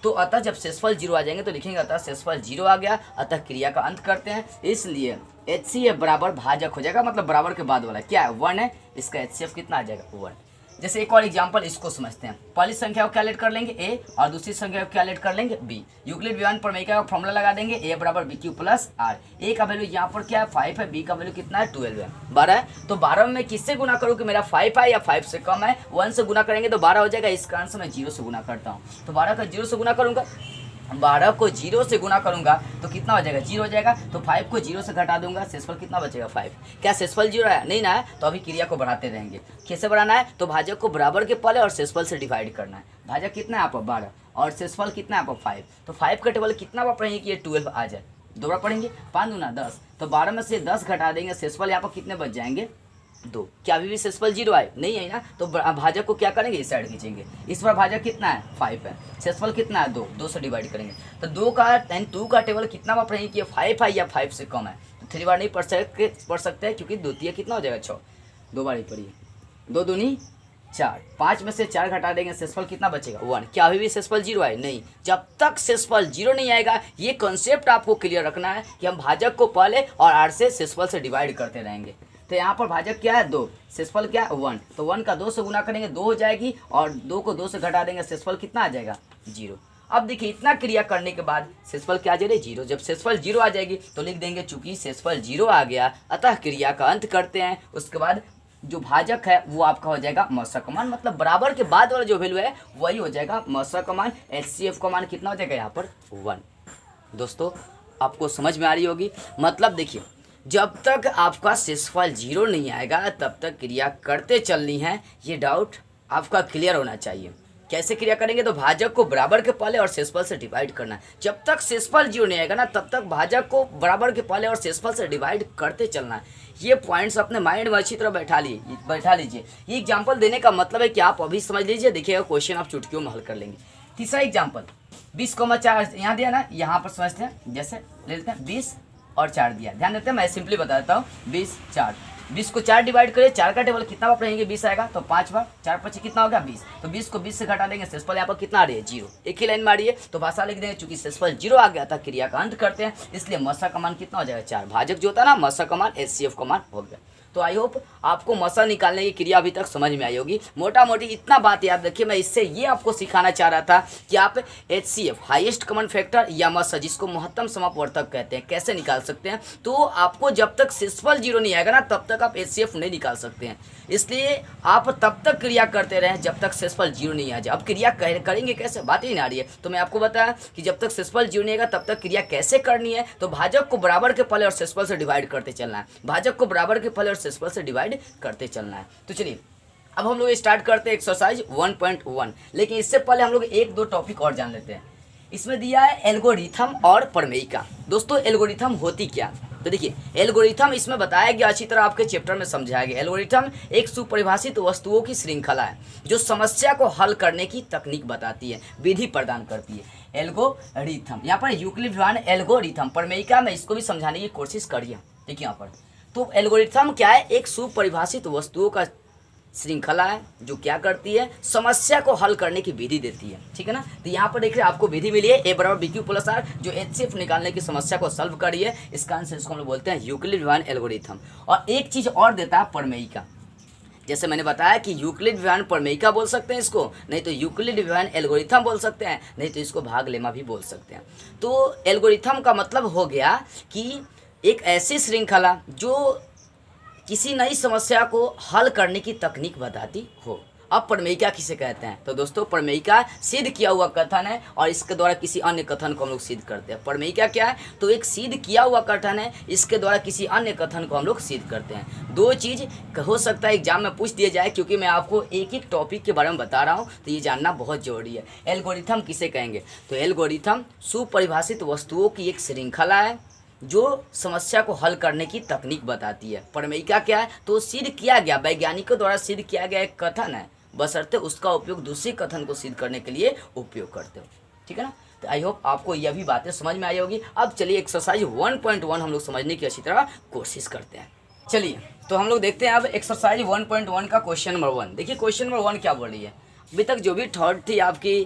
तो अतः जब शेषफल 0 आ जाएंगे तो लिखेंगे अतः शेषफल 0 आ गया अतः क्रिया का अंत करते हैं, इसलिए HCF बराबर भाजक हो जाएगा, मतलब बराबर के बाद वाला क्या है 1 है, इसका HCF कितना आ जाएगा 1। जैसे एक और एग्जांपल इसको समझते हैं। पहली संख्या को क्या लेट कर लेंगे A और दूसरी संख्या को क्या लेट कर लेंगे B। यूक्लिड विभाजन प्रमेयिका का फॉर्मूला लगा देंगे, A बराबर BQ प्लस R। A का वैल्यू यहाँ पर क्या है 5 है, B का वैल्यू कितना है 12 है, 12 है। तो 12 में मैं किससे गुना करूँ कि मेरा 5 है या 5 से कम है, 1 से गुना करेंगे तो 12 हो जाएगा, इस कारण से मैं 0 से गुना करता हूँ। तो 12 का 0 से गुना करूँगा, 12 को 0 से गुना करूंगा तो कितना हो जाएगा 0 हो जाएगा, तो 5 को 0 से घटा दूंगा, शेषफल कितना बचेगा 5। क्या शेषफल 0 है नहीं ना है, तो अभी क्रिया को बढ़ाते रहेंगे। कैसे बढ़ाना है, तो भाजक को बराबर के पहले और शेषफल से डिवाइड करना है। भाजक कितना है आपका 12 और शेषफल कितना है आपका 5, तो 5 का टेबल कितना बार पढ़ेंगे कि ये 12 आ जाए, 2 बार पढ़ेंगे, 5 दूना 10, तो 12 में से 10 घटा देंगे, शेषफल यहाँ पर कितने बच जाएंगे 2। क्या अभी भी शेषफल 0 आए नहीं है ना, तो भाजक को क्या करेंगे इस साइड खींचेंगे, इस पर भाजक कितना है 5 है, शेषफल कितना है 2 से डिवाइड करेंगे, तो 2 का टेबल कितना बार पढ़ेंगे कि 5 है या 5 से कम है, तो 3 बार नहीं पढ़ सकते हैं क्योंकि द्वितीय कितना हो जाएगा 6, 2 बार ही पढ़िए, 2 दूनी 4, 5 में से 4 घटा देंगे, शेषफल कितना बचेगा 1। क्या अभी भी शेषफल 0 आए? नहीं, जब तक शेषफल 0 नहीं आएगा, ये कॉन्सेप्ट आपको क्लियर रखना है कि हम भाजक को पहले और 8 से शेषफल से डिवाइड करते रहेंगे। तो यहाँ पर भाजक क्या है 2, शेषफल क्या है 1, तो 1 का 2 से गुना करेंगे 2 हो जाएगी, और 2 को 2 से घटा देंगे, शेषफल कितना आ जाएगा 0। अब देखिए इतना क्रिया करने के बाद शेषफल क्या आ जाएगा 0। जब शेषफल 0 आ जाएगी तो लिख देंगे चूंकि शेषफल 0 आ गया, अतः क्रिया का अंत करते हैं। उसके बाद जो भाजक है वो आपका हो जाएगा मौसा का मान, मतलब बराबर के बाद वाला जो वैल्यू है वही हो जाएगा मौसा का मान। HCF का मान कितना हो जाएगा यहाँ पर 1। दोस्तों आपको समझ में आ रही होगी। मतलब देखिए जब तक आपका शेषफल 0 नहीं आएगा तब तक क्रिया करते चलनी है, ये डाउट आपका क्लियर होना चाहिए। कैसे क्रिया करेंगे? तो भाजक को बराबर के पहले और शेषफल से डिवाइड करना है। जब तक शेषफल 0 नहीं आएगा ना तब तक भाजक को बराबर के पहले और शेषफल से डिवाइड करते चलना है। ये पॉइंट्स अपने माइंड में अच्छी तरह बैठा लीजिए। ये एग्जाम्पल देने का मतलब है कि आप अभी समझ लीजिए, देखिएगा क्वेश्चन आप चुटकियों में हल कर लेंगे। तीसरा एग्जाम्पल 20,4 यहाँ दिया ना, यहाँ पर समझते हैं, जैसे ले लेते हैं 20 और 4 दिया। ध्यान देते हैं, मैं सिंपली बता देता हूँ 20 4, 20 को 4 डिवाइड करिए, 4 का टेबल कितना बार पढ़ेंगे 20 आएगा, तो 5 बार, 4 5 कितना होगा 20। तो 20 को 20 से घटा देंगे, शेषफल यहाँ पर कितना आ रही है 0। एक ही लाइन मारिए तो भाषा लिख देंगे, चूंकि शेषफल 0 आ गया था क्रिया का अंत करते हैं, इसलिए मसा का मान कितना हो जाएगा 4। भाजक जो होता है ना मसा का मान HCF का मान हो गया। तो आई होप आपको मसा निकालने की क्रिया अभी तक समझ में आई होगी। मोटा मोटी इतना बात याद रखिए, मैं इससे ये आपको सिखाना चाह रहा था कि आप HCF हाईएस्ट कॉमन फैक्टर या मसा, जिसको महत्तम समापवर्तक कहते हैं, कैसे निकाल सकते हैं। तो आपको जब तक शेषफल 0 नहीं आएगा ना तब तक आप HCF नहीं निकाल सकते हैं, इसलिए आप तब तक क्रिया करते रहें जब तक शेषफल 0 नहीं आ जाए। अब क्रिया करेंगे कैसे, बात ही नहीं आ रही है। तो मैं आपको बताया कि जब तक शेषफल 0 नहीं आएगा तब तक क्रिया कैसे करनी है। तो भाजक को बराबर के पहले और शेषफल से डिवाइड करते चलना है, भाजक को बराबर के पहले और शेषफल से डिवाइड करते चलना है। तो चलिए अब हम लोग स्टार्ट करते हैं एक्सरसाइज 1.1। लेकिन इससे पहले हम लोग 1-2 टॉपिक और जान लेते हैं। इसमें दिया है एल्गोरिथम और प्रमेयिका। दोस्तों एल्गोरिथम होती क्या, तो देखिए एल्गोरिथम इसमें बताया गया, अच्छी तरह आपके चैप्टर में समझाया गया। एल्गोरिथम एक सुपरिभाषित वस्तुओं की श्रृंखला है जो समस्या को हल करने की तकनीक बताती है, विधि प्रदान करती है। एल्गोरिथम यहाँ पर यूक्लिड वन एल्गोरिथम, प्रमेयिका में इसको भी समझाने की कोशिश करिए। देखिए यहाँ पर तो एल्गोरिथम क्या है, एक सुपरिभाषित वस्तुओं का श्रृंखला है जो क्या करती है, समस्या को हल करने की विधि देती है। ठीक है ना। तो यहाँ पर देख रहे हैं आपको विधि मिली है A = BQ + R, जो HCF निकालने की समस्या को सॉल्व करी है। इसका आंसर इसको हम लोग बोलते हैं यूक्लिड वन एल्गोरिथम। और एक चीज और देता है प्रमेयिका, जैसे मैंने बताया कि यूक्लिड विहान प्रमेयिका बोल सकते हैं इसको, नहीं तो यूक्लिड विहान एल्गोरिथम बोल सकते हैं, नहीं तो इसको भाग लेमा भी बोल सकते हैं। तो एल्गोरिथम का मतलब हो गया कि एक ऐसी श्रृंखला जो किसी नई समस्या को हल करने की तकनीक बताती हो। अब प्रमेयिका किसे कहते हैं, तो दोस्तों प्रमेयिका सिद्ध किया हुआ कथन है और इसके द्वारा किसी अन्य कथन को हम लोग सिद्ध करते हैं। प्रमेयिका क्या है, तो एक सिद्ध किया हुआ कथन है, इसके द्वारा किसी अन्य कथन को हम लोग सिद्ध करते हैं। 2 चीज़ हो सकता है एग्जाम में पूछ दिया जाए, क्योंकि मैं आपको एक एक टॉपिक के बारे में बता रहा हूँ, तो ये जानना बहुत जरूरी है। एल्गोरिथम किसे कहेंगे, तो एल्गोरिथम सुपरिभाषित वस्तुओं की एक श्रृंखला है जो समस्या को हल करने की तकनीक बताती है। प्रमेयिका क्या है, तो सिद्ध किया गया, वैज्ञानिकों द्वारा सिद्ध किया गया एक कथन है, बशर्ते उसका उपयोग दूसरे कथन को सिद्ध करने के लिए उपयोग करते हो। ठीक है ना। तो आई होप आपको यह भी बातें समझ में आई होगी। अब चलिए एक्सरसाइज 1.1 हम लोग समझने की अच्छी तरह कोशिश करते हैं। चलिए तो हम लोग देखते हैं अब एक्सरसाइज 1.1 का क्वेश्चन नंबर 1। देखिए क्वेश्चन नंबर 1 क्या बोल रही है। अभी तक जो भी थॉट थी आपकी,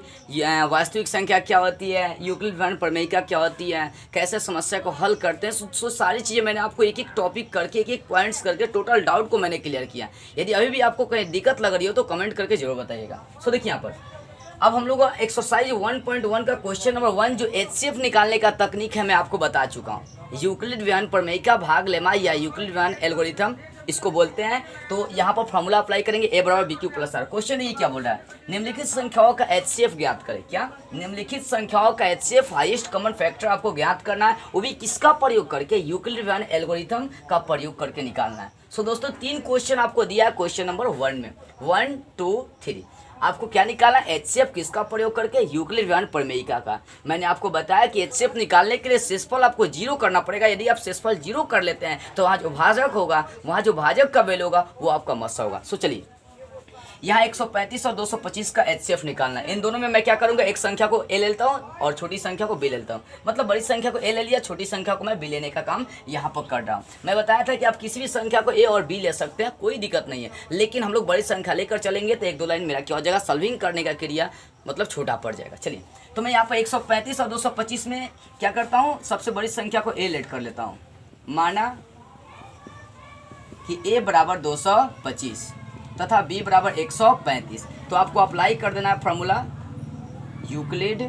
वास्तविक संख्या क्या होती है, यूक्लिड विहान प्रमेयिका क्या होती है, कैसे समस्या को हल करते हैं, सो सारी चीज़ें मैंने आपको एक एक टॉपिक करके एक एक पॉइंट्स करके टोटल डाउट को मैंने क्लियर किया। यदि अभी भी आपको कहीं दिक्कत लग रही हो तो कमेंट करके जरूर बताइएगा। सो देखिए यहाँ पर अब हम लोग एक्सरसाइज 1.1 का क्वेश्चन नंबर 1 जो HCF निकालने का तकनीक है मैं आपको बता चुका हूँ। यूक्लिड विहान प्रमेयिका भाग लेमा या यूक्लिड विहान एल्गोरिथम इसको बोलते हैं। तो यहाँ पर फॉर्मूला अप्लाई करेंगे A = BQ + R। क्वेश्चन ये क्या बोल रहा है, निम्नलिखित संख्याओं का HCF ज्ञात करें। क्या, निम्नलिखित संख्याओं का HCF हाईएस्ट कॉमन फैक्टर आपको ज्ञात करना है, वो भी किसका प्रयोग करके, यूक्लिड विहान एल्गोरिथम का प्रयोग करके निकालना है। सो दोस्तों 3 क्वेश्चन आपको दिया है क्वेश्चन नंबर 1 में, 1 2 3। आपको क्या निकालना है, HCF किसका प्रयोग करके, यूक्लिड विहान प्रमेयिका का। मैंने आपको बताया कि HCF निकालने के लिए शेषफल आपको 0 करना पड़ेगा। यदि आप शेषफल 0 कर लेते हैं तो वहाँ जो भाजक होगा, वहाँ जो भाजक का वैल्यू होगा वो आपका मसा होगा। सो चलिए यहाँ 135 और 225 का HCF निकालना है। इन दोनों में मैं क्या करूँगा, एक संख्या को A ले लेता हूँ और छोटी संख्या को B ले लेता हूँ। मतलब बड़ी संख्या को A ले लिया, छोटी संख्या को मैं B लेने का काम यहाँ पर कर रहा हूँ। मैं बताया था कि आप किसी भी संख्या को A और B ले सकते हैं, कोई दिक्कत नहीं है, लेकिन हम लोग बड़ी संख्या लेकर चलेंगे तो एक दो लाइन मेरा क्या हो जाएगा, सॉल्विंग करने का क्रिया मतलब छोटा पड़ जाएगा। चलिए, तो मैं यहाँ पर 135 और 225 में क्या करता हूँ, सबसे बड़ी संख्या को A लेट कर लेता हूँ। माना कि A बराबर 225 तथा B बराबर 135, तो आपको अप्लाई कर देना है फॉर्मूला यूक्लिड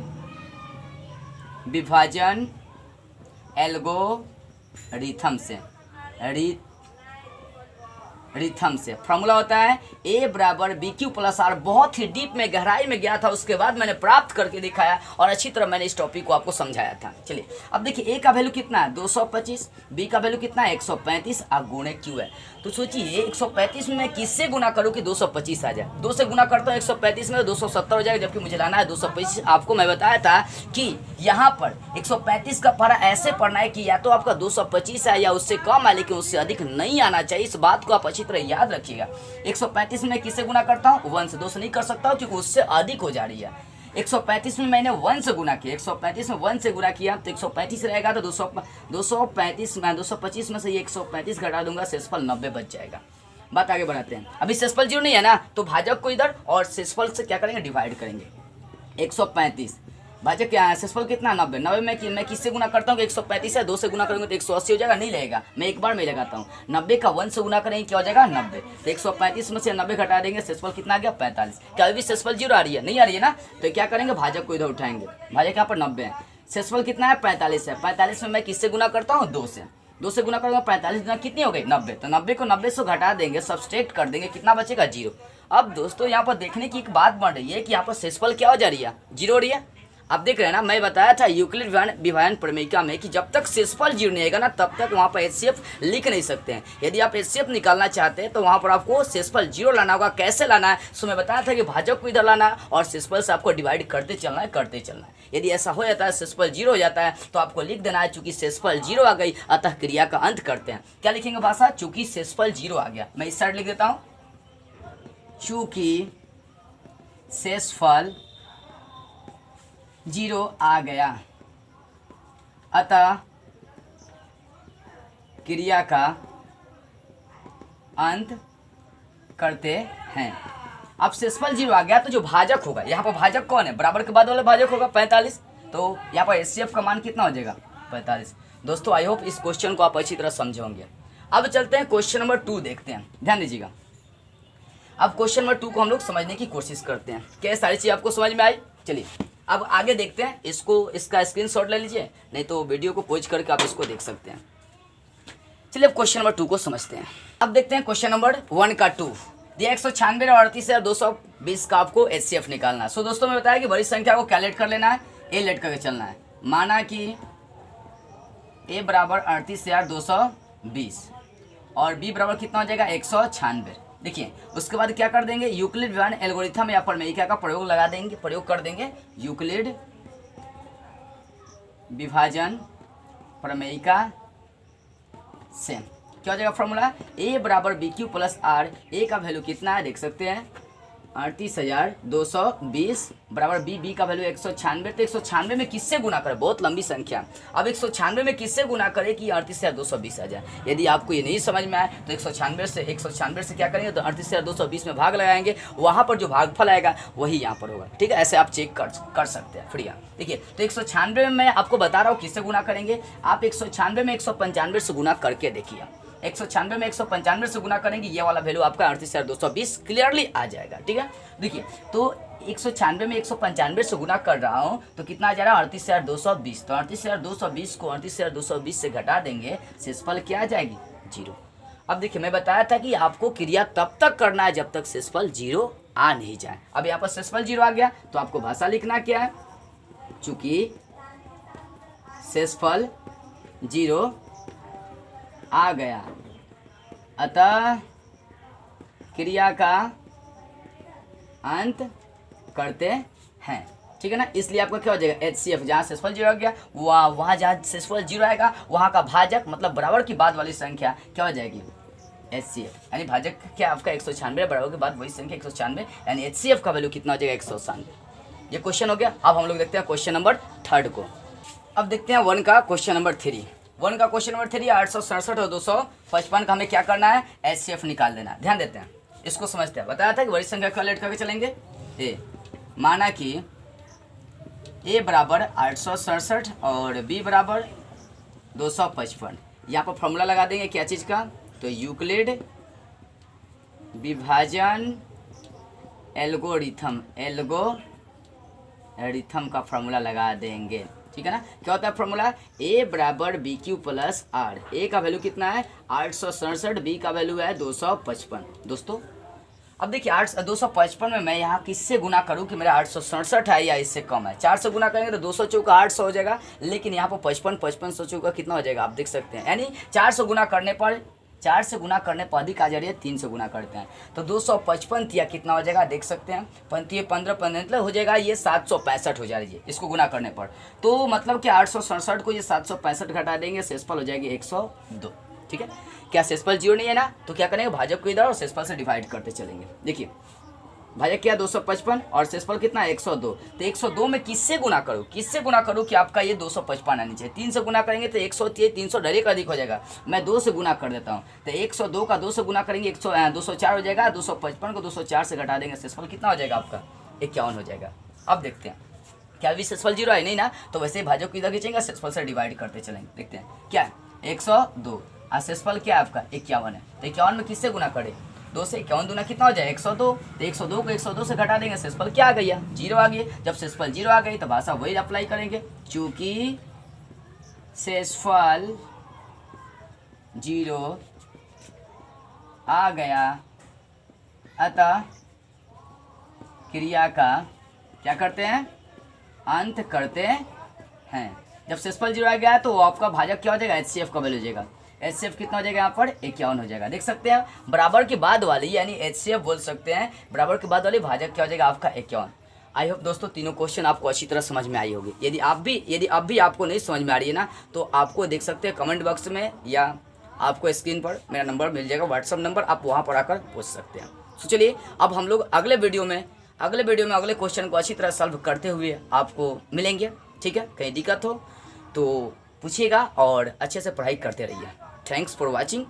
विभाजन एल्गोरिथम से। रिथम से फॉर्मूला होता है A बराबर बी क्यू प्लस आर। बहुत ही डीप में गहराई में गया था, उसके बाद मैंने प्राप्त करके दिखाया और अच्छी तरह मैंने इस टॉपिक को आपको समझाया था। चलिए, अब देखिए A का वैल्यू कितना है 225, B का वैल्यू कितना है 135 और गुणे Q है। तो सोचिए 135 में मैं किससे गुना करूँ कि 225 आ जाए। 2 से गुना करता हूँ 135 में, 270 हो जाएगा, जबकि मुझे लाना है 225। आपको मैं बताया था कि यहाँ पर 135 का पारा ऐसे पढ़ना है कि या तो आपका 225 है या उससे कम है, लेकिन उससे अधिक नहीं आना चाहिए। इस बात को आप अच्छी तरह याद रखिएगा। 135 में किससे गुना करता हूँ 1 से, 2 से नहीं कर सकता हूँ क्योंकि उससे अधिक हो जा रही है। 135 में मैंने 1 से गुना किया, 135 में 1 से गुना किया तो 135 रहेगा, तो 225 में से ये 135 घटा दूंगा, शेषफल 90 बच जाएगा। बात आगे बढ़ाते हैं। अभी शेषफल 0 नहीं है ना, तो भाजक को इधर और शेषफल से क्या करेंगे, डिवाइड करेंगे। 135 भाजक क्या है, शेषफल कितना 90। 90 में मैं किससे गुना करता हूँ, 135 है, 2 से गुना करेंगे तो 180 हो जाएगा, नहीं लगेगा, मैं एक बार में लगाता हूँ। 90 का 1 से गुना करेंगे क्या हो जाएगा 90, तो 135 में से 90 घटा देंगे, शेषफल कितना आ गया 45। क्या अभी शेषफल 0 आ रही है, नहीं आ रही है ना, तो क्या करेंगे भाजक को इधर उठाएंगे। भाजक यहाँ पर 90 है, शेषफल कितना है 45 है। 45 में मैं किससे गुना करता हूँ 2 से, 2 से गुना करूँगा 45 गुना कितनी हो गई 90, तो 90 को 90 से घटा देंगे, सब्सट्रैक्ट कर देंगे, कितना बचेगा 0। अब दोस्तों यहाँ पर देखने की एक बात बढ़ रही है कि यहाँ पर शेषफल क्या हो जा रही है 0 हो रही है। आप देख रहे हैं ना, मैं बताया था यूक्लिड विभाजन प्रमेयिका में कि जब तक शेषफल 0 नहीं आएगा ना तब तक वहाँ पर HCF लिख नहीं सकते हैं। यदि आप HCF निकालना चाहते हैं तो वहाँ पर आपको शेषफल 0 लाना होगा। कैसे लाना है, सो मैं बताया था कि भाजक को इधर लाना है और शेषफल से आपको डिवाइड करते चलना है। यदि ऐसा हो जाता है शेषफल 0 हो जाता है तो आपको लिख देना है चूंकि शेषफल 0 आ गई अतः क्रिया का अंत करते हैं। क्या लिखेंगे भाषा, चूंकि शेषफल 0 आ गया। मैं इस साइड लिख देता हूँ, चूंकि शेषफल 0 आ गया अतः क्रिया का अंत करते हैं। अब शेषफल 0 आ गया तो जो भाजक होगा, यहाँ पर भाजक कौन है, बराबर के बाद वाला भाजक होगा 45, तो यहाँ पर HCF का मान कितना हो जाएगा 45। दोस्तों आई होप इस क्वेश्चन को आप अच्छी तरह समझे होंगे। अब चलते हैं क्वेश्चन नंबर 2 देखते हैं, ध्यान दीजिएगा। अब क्वेश्चन नंबर 2 को हम लोग समझने की कोशिश करते हैं। क्या सारी चीज़ आपको समझ में आई? चलिए अब आगे देखते हैं। इसका स्क्रीनशॉट ले लीजिए, नहीं तो वीडियो को पॉज करके आप इसको देख सकते हैं। चलिए अब क्वेश्चन नंबर 2 को समझते हैं। अब देखते हैं क्वेश्चन नंबर 1 का 2 दिया 196 और 38,220 का आपको HCF निकालना है। सो दोस्तों मैं बताया कि बड़ी संख्या को क्या लेट कर लेना है, A लेट करके चलना है। माना कि A बराबर 38,220 और B बराबर कितना हो जाएगा 196। देखिए उसके बाद क्या कर देंगे, यूक्लिड विभाजन एल्गोरिथम या प्रमेयिका का प्रयोग कर देंगे। यूक्लिड विभाजन प्रमेयिका से क्या हो जाएगा फॉर्मूला, A बराबर B Q plus R. A का वैल्यू कितना है देख सकते हैं 38,220 बराबर B का वैल्यू 196। तो 196 में किससे गुना करें, बहुत लंबी संख्या। अब 196 में किससे गुना करें कि 38,220 आ जाए। यदि आपको ये नहीं समझ में आए तो 196 से क्या करेंगे तो 38,220 में भाग लगाएंगे, वहाँ पर जो भागफल आएगा वही यहाँ पर होगा। ठीक है, ऐसे आप चेक कर सकते हैं फ्री। देखिए तो 196 में मैं आपको बता रहा हूँ किससे गुना करेंगे। आप 196 में 195 से गुना करके देखिए। 196 में 195 से गुना करेंगे, ये वाला वैल्यू आपका 38,220 क्लियरली आ जाएगा। ठीक है, देखिए तो 196 में 195 से गुना कर रहा हूँ तो कितना आ जा रहा है 38,220। तो 38,220 को 38,220 से घटा देंगे, शेषफल क्या आ जाएगी 0। अब देखिए मैं बताया था कि आपको क्रिया तब तक करना है जब तक शेषफल 0 आ नहीं जाए। अब यहाँ पर शेषफल 0 आ गया तो आपको भाषा लिखना क्या है, चूंकि शेषफल 0 आ गया अतः क्रिया का अंत करते हैं। ठीक है ना, इसलिए आपका क्या हो जाएगा HCF, जहाँ शेषफल 0 आ गया वहाँ जहाँ शेषफल 0 आएगा वहाँ का भाजक मतलब बराबर की बाद वाली संख्या क्या हो जाएगी HCF यानी भाजक क्या आपका 196 बराबर के बाद वही संख्या 196 यानी HCF का वैल्यू कितना हो जाएगा 197। ये क्वेश्चन हो गया। अब हम लोग देखते हैं क्वेश्चन नंबर 3 को। अब देखते हैं 1 का क्वेश्चन नंबर 3। 1 का क्वेश्चन नंबर 3 867 और 255 का हमें क्या करना है HCF निकाल देना है। ध्यान देते हैं, इसको समझते हैं। बताया था कि बड़ी संख्या को लेट करके चलेंगे। ए माना कि A बराबर 867 और B बराबर 255। यहाँ पर फॉर्मूला लगा देंगे क्या चीज़ का, तो यूक्लिड विभाजन एल्गोरिथम का फॉर्मूला लगा देंगे। ठीक है ना। क्या होता है फॉर्मूला, A बराबर बी क्यू प्लस आर। ए का वैल्यू कितना है 867, बी का वैल्यू है 255। दोस्तों अब देखिए 255 में मैं यहाँ किससे गुना करूँ कि मेरा 867 है या इससे कम है। 4 से गुना करेंगे तो 200 चौका 800 हो जाएगा, लेकिन यहाँ पर 55 चौका कितना हो जाएगा आप देख सकते हैं। यानी 4 से गुना करने पर अधिक आ जा रही है, 3 से गुना करते हैं तो 255 या कितना हो जाएगा देख सकते हैं। 15 मतलब हो जाएगा ये 765 हो जा रही है इसको गुना करने पर। तो मतलब कि 867 को ये 765 घटा देंगे, शेषफल हो जाएगी 102। ठीक है, क्या शेषफल 0 नहीं है ना, तो क्या करेंगे भाजक को इधर और शेषफल से डिवाइड करते चलेंगे। देखिए भाजक क्या 255 और शेषफल कितना है 102। तो 102 में किससे गुना करूँ कि आपका ये 255 आनी चाहिए। 3 से गुना करेंगे तो 300 डायरेक्ट अधिक हो जाएगा। मैं 2 से गुना कर देता हूँ तो 102 का 2 से गुना करेंगे 204 हो जाएगा। 255 को 204 से घटा देंगे, शेषफल कितना हो जाएगा आपका 51 हो जाएगा। अब देखते हैं क्या अभी शेषफल 0 है नहीं ना, तो वैसे ही भाजक को इधर खींचेंगे, शेषफल से डिवाइड करते चलेंगे। देखते हैं क्या है 102 और शेषफल क्या है आपका 51 है। तो 51 में किससे गुना करें 2 से। 51 दूना कितना हो जाए 102। तो 102 को 102 से घटा देंगे, शेषफल क्या आ गई 0 आ गई। जब शेषफल 0 आ गई तो भाषा वही अप्लाई करेंगे, चूंकि शेषफल 0 आ गया अतः क्रिया का क्या करते हैं अंत करते हैं। जब शेषफल 0 आ गया तो आपका भाजक क्या हो जाएगा HCF का वैल्यू हो जाएगा। HCF कितना हो जाएगा यहाँ पर 51 हो जाएगा। देख सकते हैं बराबर के बाद वाली यानी HCF बोल सकते हैं, बराबर के बाद वाली भाजक क्या हो जाएगा आपका 51। आई होप दोस्तों तीनों क्वेश्चन आपको अच्छी तरह समझ में आई होगी। यदि अब भी आपको नहीं समझ में आ रही है ना, तो आपको देख सकते हैं कमेंट बॉक्स में या आपको स्क्रीन पर मेरा नंबर मिल जाएगा, व्हाट्सअप नंबर, आप वहाँ पर आकर पूछ सकते हैं। तो चलिए अब हम लोग अगले वीडियो में अगले क्वेश्चन को अच्छी तरह सॉल्व करते हुए आपको मिलेंगे। ठीक है, कहीं दिक्कत हो तो पूछिएगा और अच्छे से पढ़ाई करते रहिए। Thanks for watching.